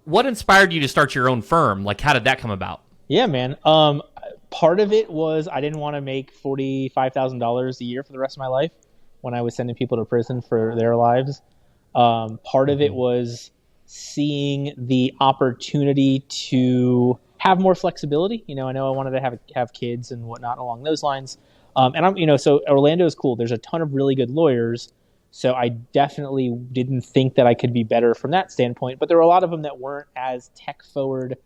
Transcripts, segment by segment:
what inspired you to start your own firm? Like, how did that come about? Yeah, man. Part of it was I didn't want to make $45,000 a year for the rest of my life when I was sending people to prison for their lives. Part of it Mm-hmm. was seeing the opportunity to have more flexibility. I know I wanted to have kids and whatnot along those lines. And so Orlando is cool. There's a ton of really good lawyers. So I definitely didn't think that I could be better from that standpoint. But there were a lot of them that weren't as tech forward,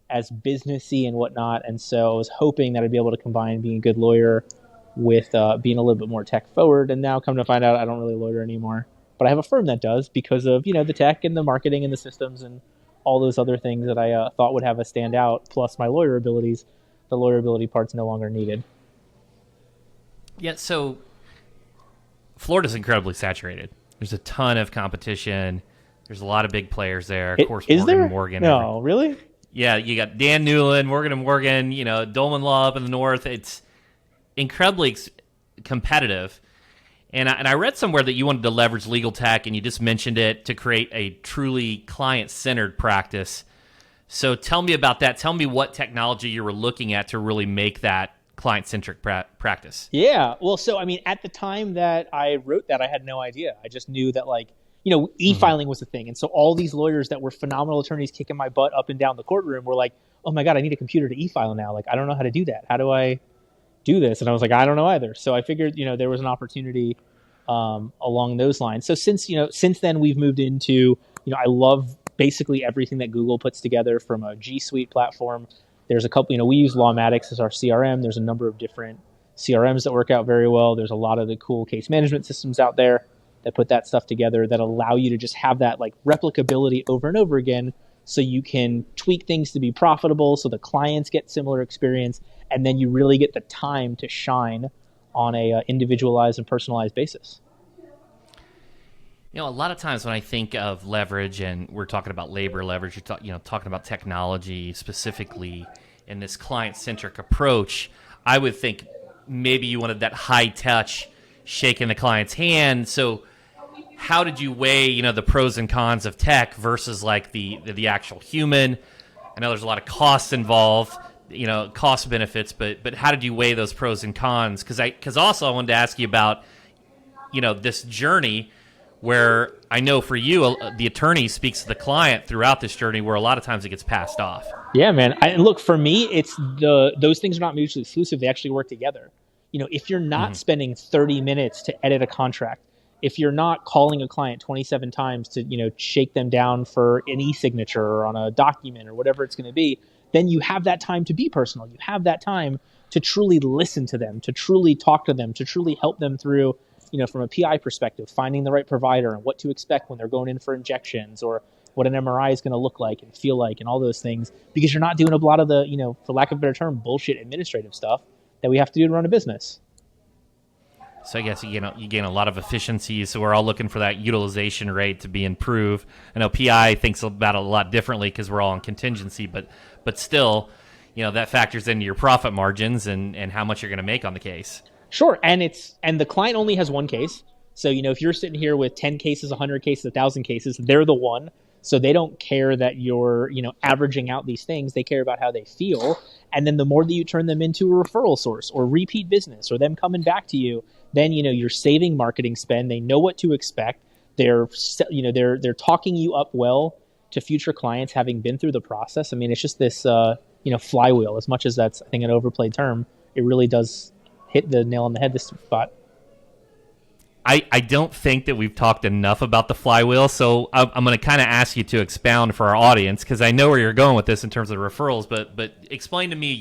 as businessy and whatnot. And so I was hoping that I'd be able to combine being a good lawyer with being a little bit more tech forward. And now come to find out I don't really lawyer anymore. But I have a firm that does because of, the tech and the marketing and the systems and all those other things that I thought would have us stand out, plus my lawyer abilities. The lawyer ability part's no longer needed. Yeah, so Florida's incredibly saturated. There's a ton of competition. There's a lot of big players there. Of course, Is Morgan there? Morgan. No, really? Yeah, you got Dan Newland, Morgan and Morgan, Dolman Law up in the north. It's incredibly competitive. And I read somewhere that you wanted to leverage legal tech, and you just mentioned it, to create a truly client-centered practice. So tell me about that. Tell me what technology you were looking at to really make that client-centric practice. Yeah. Well, so, at the time that I wrote that, I had no idea. I just knew that, e-filing was a thing. And so all these lawyers that were phenomenal attorneys kicking my butt up and down the courtroom were like, oh my God, I need a computer to e-file now. Like, I don't know how to do that. How do I do this? And I was like, I don't know either. So I figured, there was an opportunity along those lines. So since then we've moved into, I love basically everything that Google puts together from a G Suite platform. There's a couple, we use Lawmatics as our CRM. There's a number of different CRMs that work out very well. There's a lot of the cool case management systems out there that put that stuff together that allow you to just have that replicability over and over again, so you can tweak things to be profitable, so the clients get similar experience, and then you really get the time to shine on a individualized and personalized basis. A lot of times when I think of leverage, and we're talking about labor leverage, you're talking about technology specifically in this client-centric approach, I would think maybe you wanted that high touch, shaking the client's hand. So how did you weigh, the pros and cons of tech versus the actual human? I know there's a lot of costs involved, cost benefits, but how did you weigh those pros and cons? Because also I wanted to ask you about, this journey where I know for you, the attorney speaks to the client throughout this journey, where a lot of times it gets passed off. Yeah, man. And look, for me, it's those things are not mutually exclusive. They actually work together. If you're not spending 30 minutes to edit a contract, if you're not calling a client 27 times to, shake them down for an e-signature or on a document or whatever it's going to be, then you have that time to be personal. You have that time to truly listen to them, to truly talk to them, to truly help them through, from a PI perspective, finding the right provider and what to expect when they're going in for injections, or what an MRI is going to look like and feel like, and all those things, because you're not doing a lot of the, for lack of a better term, bullshit administrative stuff that we have to do to run a business. So I guess you gain a lot of efficiencies. So we're all looking for that utilization rate to be improved. I know PI thinks about it a lot differently because we're all on contingency, but still, that factors into your profit margins and how much you're going to make on the case. Sure, and the client only has one case. So if you're sitting here with 10 cases, 100 cases, 1,000 cases, they're the one. So they don't care that you're averaging out these things. They care about how they feel. And then the more that you turn them into a referral source or repeat business or them coming back to you, then you're saving marketing spend. They know what to expect. They're talking you up well to future clients having been through the process. I mean, it's just this flywheel. As much as that's, I think, an overplayed term, it really does hit the nail on the head this spot. I don't think that we've talked enough about the flywheel, so I'm going to kind of ask you to expound for our audience, because I know where you're going with this in terms of referrals, but explain to me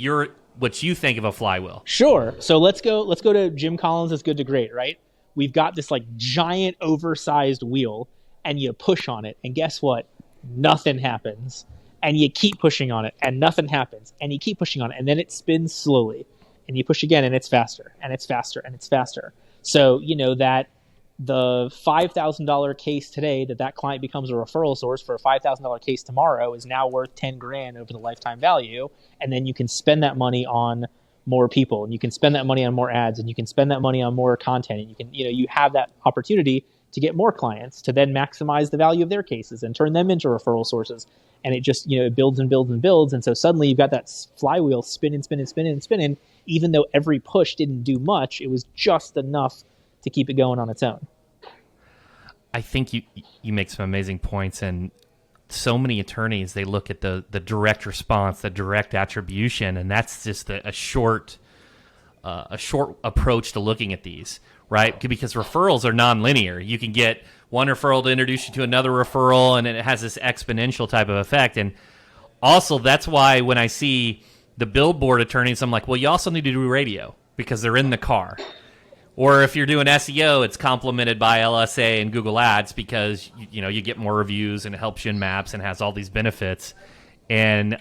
what you think of a flywheel. Sure. So let's go to Jim Collins' Good to Great, right? We've got this giant oversized wheel, and you push on it, and guess what? Nothing happens. And you keep pushing on it, and nothing happens. And you keep pushing on it, and then it spins slowly. And you push again, and it's faster, and it's faster, and it's faster. So, that the $5,000 case today, that client becomes a referral source for a $5,000 case tomorrow, is now worth $10,000 over the lifetime value. And then you can spend that money on more people, and you can spend that money on more ads, and you can spend that money on more content. And you can, you have that opportunity to get more clients, to then maximize the value of their cases and turn them into referral sources. And it just, it builds and builds and builds. And so suddenly you've got that flywheel spinning, spinning, spinning, and spinning. Even though every push didn't do much, it was just enough to keep it going on its own. I think you make some amazing points, and so many attorneys, they look at the direct response, the direct attribution, and that's just a short approach to looking at these, right? Because referrals are nonlinear. You can get one referral to introduce you to another referral, and it has this exponential type of effect. And also, that's why when I see the billboard attorneys, I'm like, well, you also need to do radio because they're in the car. Or if you're doing SEO, it's complemented by LSA and Google Ads because you get more reviews and it helps you in maps and has all these benefits. And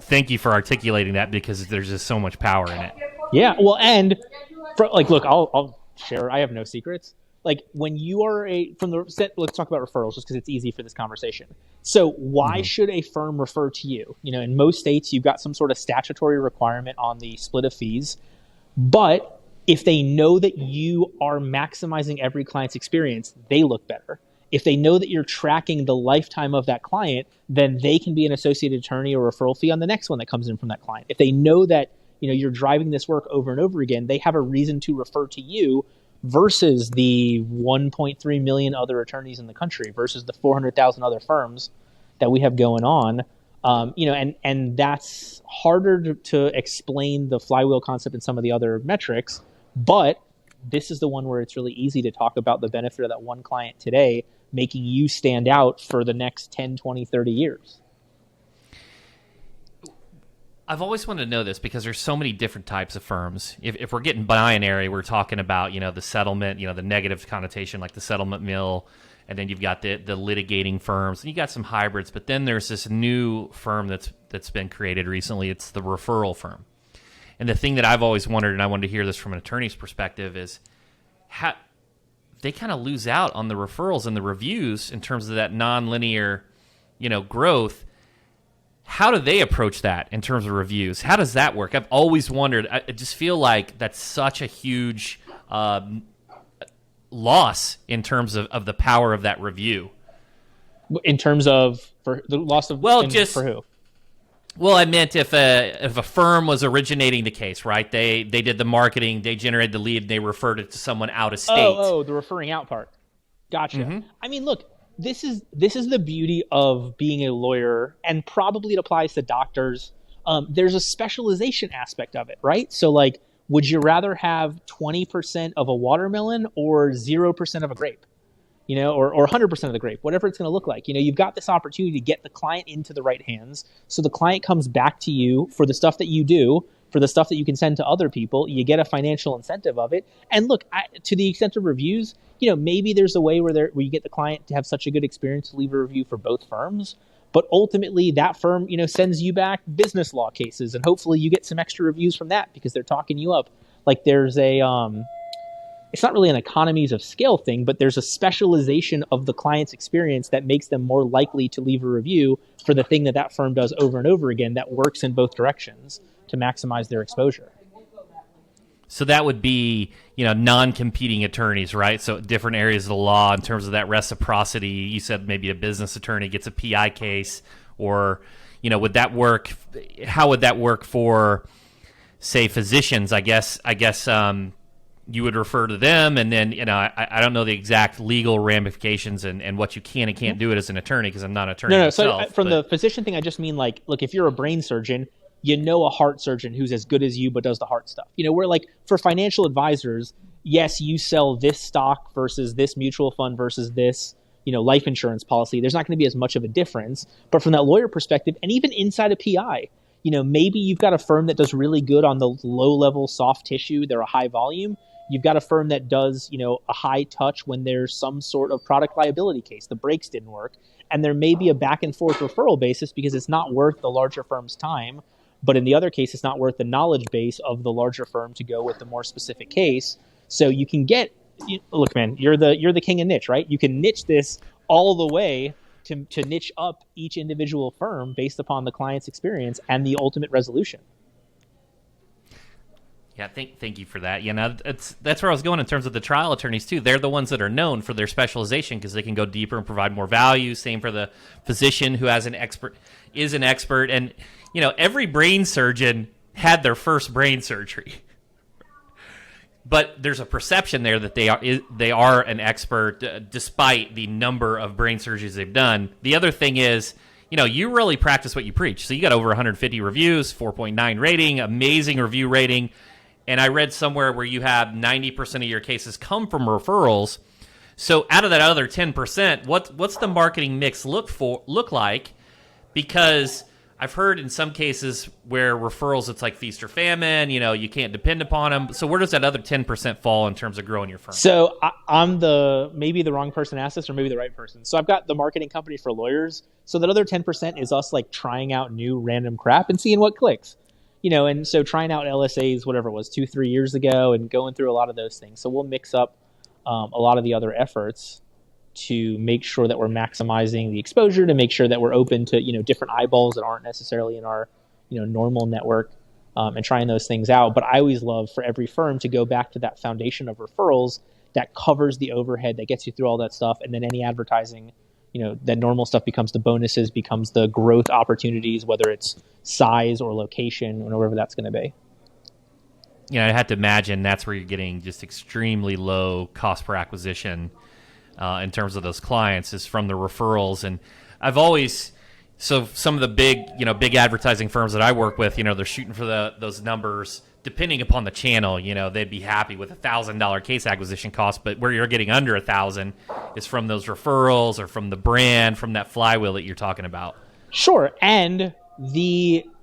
thank you for articulating that because there's just so much power in it. Yeah, well, and look, I'll share. I have no secrets. Like when you are let's talk about referrals just because it's easy for this conversation. So why should a firm refer to you? In most states, you've got some sort of statutory requirement on the split of fees, but if they know that you are maximizing every client's experience, they look better. If they know that you're tracking the lifetime of that client, then they can be an associated attorney or referral fee on the next one that comes in from that client. If they know that you're driving this work over and over again, they have a reason to refer to you versus the 1.3 million other attorneys in the country versus the 400,000 other firms that we have going on. And that's harder to explain the flywheel concept and some of the other metrics. But this is the one where it's really easy to talk about the benefit of that one client today, making you stand out for the next 10, 20, 30 years. I've always wanted to know this because there's so many different types of firms. If we're getting binary, we're talking about, the settlement, the negative connotation, like the settlement mill, and then you've got the litigating firms, and you got some hybrids, but then there's this new firm that's been created recently. It's the referral firm. And the thing that I've always wondered, and I wanted to hear this from an attorney's perspective, is how they kind of lose out on the referrals and the reviews in terms of that nonlinear, growth. How do they approach that in terms of reviews? How does that work? I've always wondered. I just feel like that's such a huge loss in terms of the power of that review. In terms of for the loss of for who? Well, I meant if a firm was originating the case, right? They did the marketing, they generated the lead, they referred it to someone out of state. Oh, the referring out part. Gotcha. Mm-hmm. I mean, look, this is the beauty of being a lawyer, and probably it applies to doctors. There's a specialization aspect of it, right? So, like, would you rather have 20% of a watermelon or 0% of a grape? Or 100% of the grape, whatever it's going to look like. You've got this opportunity to get the client into the right hands. So the client comes back to you for the stuff that you do, for the stuff that you can send to other people. You get a financial incentive of it. And look, to the extent of reviews, maybe there's a way where you get the client to have such a good experience to leave a review for both firms. But ultimately, that firm, sends you back business law cases, and hopefully you get some extra reviews from that because they're talking you up. Like there's it's not really an economies of scale thing, but there's a specialization of the client's experience that makes them more likely to leave a review for the thing that firm does over and over again that works in both directions to maximize their exposure. So that would be, non-competing attorneys, right? So different areas of the law in terms of that reciprocity. You said maybe a business attorney gets a PI case, or, would that work? How would that work for, say, physicians? I guess you would refer to them, and then, I don't know the exact legal ramifications and what you can and can't do it as an attorney because I'm not an attorney myself. So from the physician thing, I just mean like, look, if you're a brain surgeon, a heart surgeon who's as good as you but does the heart stuff. Where like for financial advisors, yes, you sell this stock versus this mutual fund versus this, life insurance policy. There's not going to be as much of a difference. But from that lawyer perspective, and even inside a PI, maybe you've got a firm that does really good on the low-level soft tissue. They're a high volume. You've got a firm that does, a high touch when there's some sort of product liability case. The brakes didn't work. And there may be a back and forth referral basis because it's not worth the larger firm's time. But in the other case, it's not worth the knowledge base of the larger firm to go with the more specific case. So you can get, look, man, you're the king of niche, right? You can niche this all the way to niche up each individual firm based upon the client's experience and the ultimate resolution. Yeah, thank you for that. That's where I was going in terms of the trial attorneys too. They're the ones that are known for their specialization because they can go deeper and provide more value. Same for the physician who is an expert, and every brain surgeon had their first brain surgery. But there's a perception there that they are an expert despite the number of brain surgeries they've done. The other thing is, you really practice what you preach. So you got over 150 reviews, 4.9 rating, amazing review rating. And I read somewhere where you have 90% of your cases come from referrals. So out of that other 10%, what's the marketing mix look like? Because I've heard in some cases where referrals, it's like feast or famine. You can't depend upon them. So where does that other 10% fall in terms of growing your firm? So I'm maybe the wrong person to ask this, or maybe the right person. So I've got the marketing company for lawyers. So that other 10% is us like trying out new random crap and seeing what clicks. And so trying out LSAs, whatever it was, 2-3 years ago, and going through a lot of those things. So we'll mix up a lot of the other efforts to make sure that we're maximizing the exposure, to make sure that we're open to, different eyeballs that aren't necessarily in our, normal network, and trying those things out. But I always love for every firm to go back to that foundation of referrals that covers the overhead, that gets you through all that stuff. And then any advertising, that normal stuff becomes the bonuses, becomes the growth opportunities, whether it's size or location or whatever that's going to be. I have to imagine that's where you're getting just extremely low cost per acquisition in terms of those clients is from the referrals. And so some of the big advertising firms that I work with, they're shooting for those numbers. Depending upon the channel, they'd be happy with $1,000 case acquisition cost, but where you're getting under $1,000 is from those referrals or from the brand, from that flywheel that you're talking about. Sure, and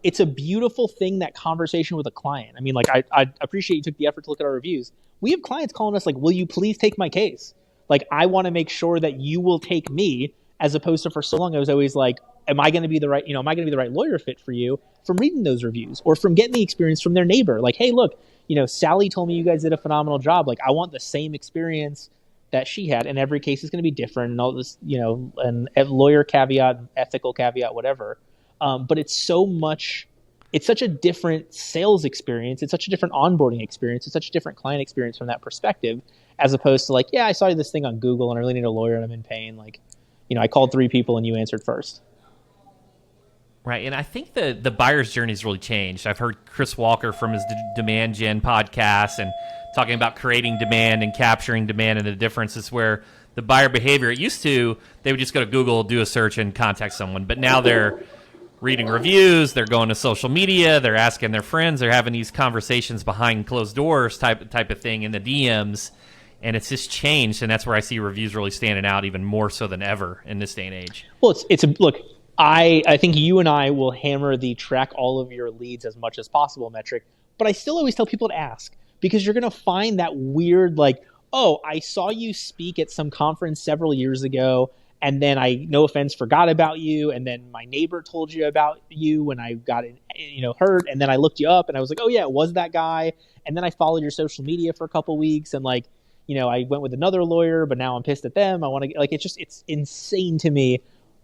it's a beautiful thing, that conversation with a client. I mean, like I appreciate you took the effort to look at our reviews. We have clients calling us like, "Will you please take my case?" Like, I want to make sure that you will take me, as opposed to for so long I was always like, am I going to be the right lawyer fit for you from reading those reviews or from getting the experience from their neighbor? Like, hey, look, Sally told me you guys did a phenomenal job. Like, I want the same experience that she had, and every case is going to be different and all this, and lawyer caveat, ethical caveat, whatever. But it's such a different sales experience. It's such a different onboarding experience. It's such a different client experience from that perspective, as opposed to like, yeah, I saw this thing on Google and I really need a lawyer and I'm in pain. Like, I called 3 people and you answered first. Right, and I think the buyer's journey has really changed. I've heard Chris Walker from his Demand Gen podcast and talking about creating demand and capturing demand, and the difference is where the buyer behavior, it used to, they would just go to Google, do a search, and contact someone. But now they're reading reviews, they're going to social media, they're asking their friends, they're having these conversations behind closed doors type of thing in the DMs, and it's just changed, and that's where I see reviews really standing out even more so than ever in this day and age. Well, look, I think you and I will hammer the track all of your leads as much as possible metric, but I still always tell people to ask, because you're going to find that weird, like, oh, I saw you speak at some conference several years ago, and then I, no offense, forgot about you, and then my neighbor told you about you when I got hurt, and then I looked you up, and I was like, oh yeah, it was that guy, and then I followed your social media for a couple weeks, and like, I went with another lawyer, but now I'm pissed at them. I want to, like, it's insane to me.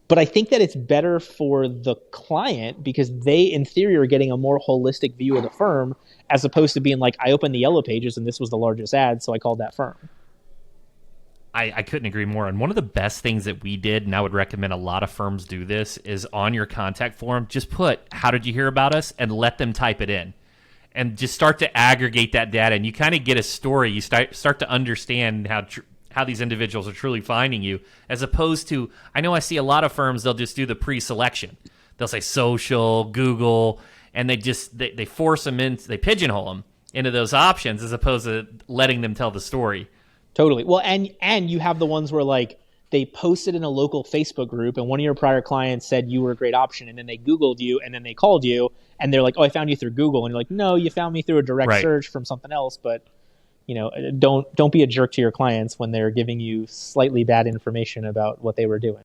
But I think that it's better for the client because they, in theory, are getting a more holistic view of the firm, as opposed to being like, I opened the Yellow Pages and this was the largest ad, so I called that firm. I couldn't agree more. And one of the best things that we did, and I would recommend a lot of firms do this, is on your contact form, just put, how did you hear about us? And let them type it in. And just start to aggregate that data, and you kind of get a story. You start to understand how these individuals are truly finding you, as opposed to, I know I see a lot of firms, they'll just do the pre-selection. They'll say social, Google, and they force them in, they pigeonhole them into those options as opposed to letting them tell the story. Totally. Well, and you have the ones where like they posted in a local Facebook group and one of your prior clients said you were a great option, and then they Googled you and then they called you and they're like, oh, I found you through Google. And you're like, no, you found me through a direct search from something else. But don't be a jerk to your clients when they're giving you slightly bad information about what they were doing.